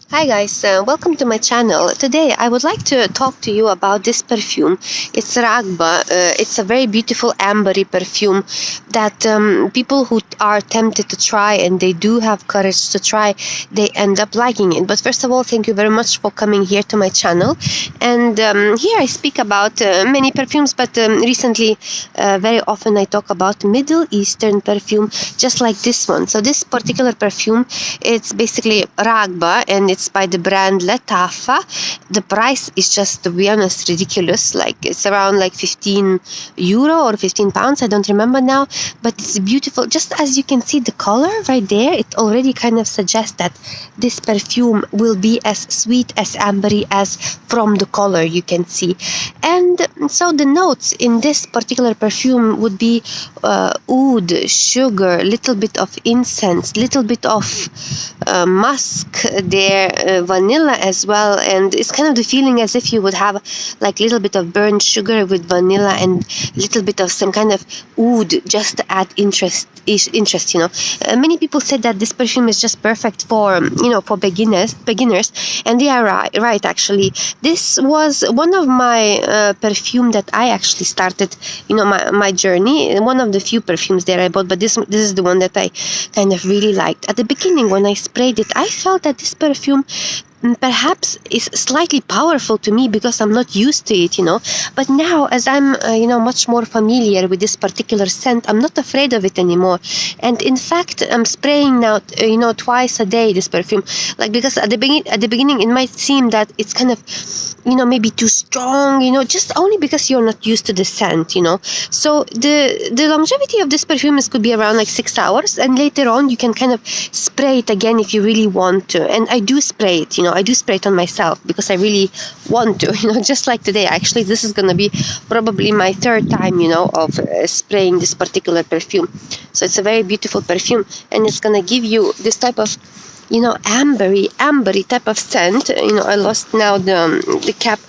Hi guys, welcome to my channel. Today I would like to talk to you about this perfume. It's Rhagba. It's a very beautiful ambery perfume that people who are tempted to try and they do have courage to try, they end up liking it. But first of all, thank you very much for coming here to my channel. And here I speak about many perfumes, but recently very often I talk about Middle Eastern perfume, just like this one. So this particular perfume, it's basically Rhagba and it's by the brand Lattafa. The price is just, to be honest, ridiculous. Like it's around like 15 euro or 15 pounds. I don't remember now, but it's beautiful. Just as you can see the color right there, it already kind of suggests that this perfume will be as sweet, as ambery as from the color you can see. And so the notes in this particular perfume would be oud, sugar, little bit of incense, little bit of musk there, vanilla as well, and it's kind of the feeling as if you would have like little bit of burnt sugar with vanilla and little bit of some kind of oud just to add interest. Many people said that this perfume is just perfect for for beginners, and they are right actually. This was one of my perfume that I actually started my journey. One of the few perfumes that I bought, but this is the one that I kind of really liked. At the beginning when I sprayed it, I felt that this perfume perhaps is slightly powerful to me because I'm not used to it, but now as I'm much more familiar with this particular scent, I'm not afraid of it anymore. And in fact, I'm spraying now twice a day this perfume, like, because at the beginning it might seem that it's kind of maybe too strong, just only because you're not used to the scent. So the longevity of this perfume could be around like 6 hours, and later on you can kind of spray it again if you really want to. And I do spray it, I do spray it on myself because I really want to, just like today. Actually, this is going to be probably my third time, of spraying this particular perfume. So it's a very beautiful perfume, and it's going to give you this type of ambery type of scent. I lost now the cap.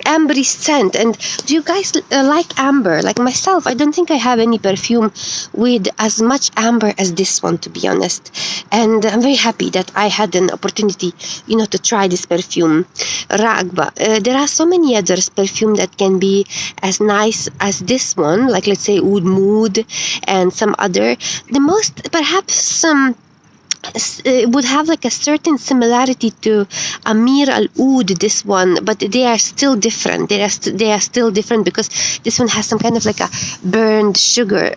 Ambery scent. And do you guys like amber? Like myself, I don't think I have any perfume with as much amber as this one, to be honest. And I'm very happy that I had an opportunity to try this perfume, Rhagba. There are so many others perfume that can be as nice as this one, like let's say Oud Mood and some other. The most perhaps would have like a certain similarity to Amir Al Oud, this one, but they are still different. They are still different because this one has some kind of like a burned sugar,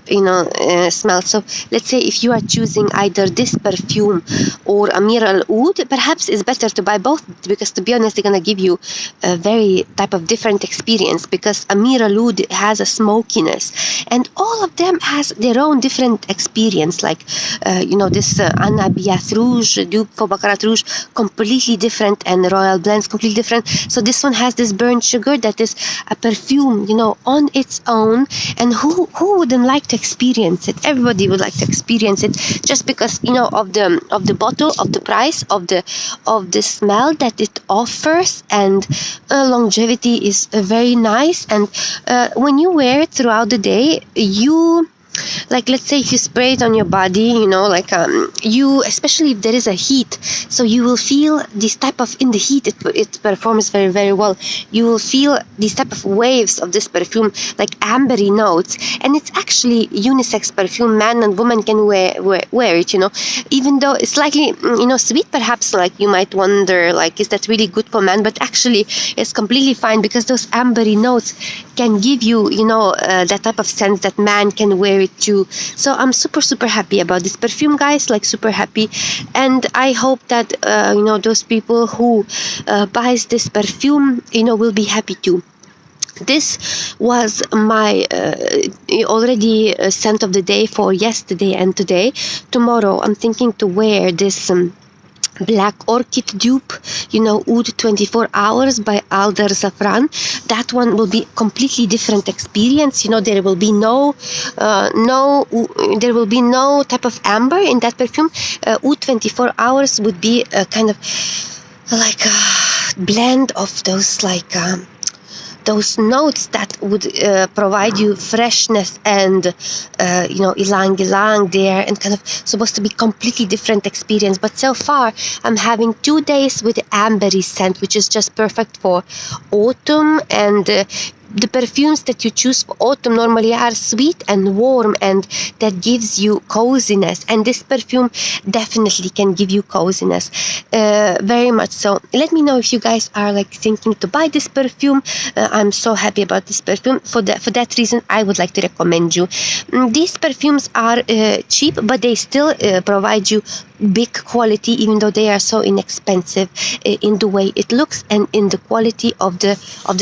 smell. So let's say if you are choosing either this perfume or Amir Al Oud, perhaps it's better to buy both, because to be honest, they're gonna give you a very type of different experience, because Amir Al Oud has a smokiness, and all of them has their own different experience. Like this Anna Biath Rouge, Dupe for Baccarat Rouge, completely different, and Royal Blends completely different. So this one has this burnt sugar that is a perfume, on its own. And who wouldn't like to experience it? Everybody would like to experience it, just because of the bottle, of the price, of the smell that it offers, and longevity is very nice. And when you wear it throughout the day, like let's say if you spray it on your body, you, especially if there is a heat, so you will feel this type of, in the heat it performs very, very well. You will feel these type of waves of this perfume, like ambery notes. And it's actually unisex perfume. Man and woman can wear it, even though it's slightly sweet, perhaps. Like you might wonder, like, is that really good for man? But actually it's completely fine, because those ambery notes can give you that type of sense that man can wear it too. So I'm super, super happy about this perfume, guys, like super happy. And I hope that those people who buys this perfume will be happy too. This was my already scent of the day for yesterday and today. Tomorrow I'm thinking to wear this Black Orchid dupe, Oud 24 Hours by Alder Zafran. That one will be completely different experience. There will be no type of amber in that perfume. Oud 24 Hours would be a kind of like a blend of those, like those notes that would provide you freshness and ylang ylang there, and kind of supposed to be completely different experience. But so far I'm having 2 days with the ambery scent, which is just perfect for autumn. And the perfumes that you choose for autumn normally are sweet and warm, and that gives you coziness, and this perfume definitely can give you coziness, very much so. Let me know if you guys are like thinking to buy this perfume. I'm so happy about this perfume. For that reason, I would like to recommend you. These perfumes are cheap, but they still provide you big quality, even though they are so inexpensive, in the way it looks and in the quality of the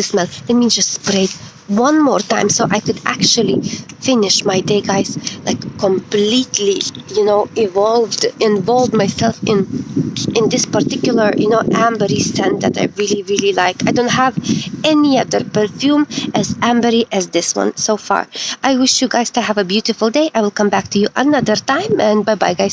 smell. Let me just spray it one more time so I could actually finish my day, guys. Like completely, involved myself in this particular, ambery scent that I really, really like. I don't have any other perfume as ambery as this one so far. I wish you guys to have a beautiful day. I will come back to you another time, and bye bye, guys.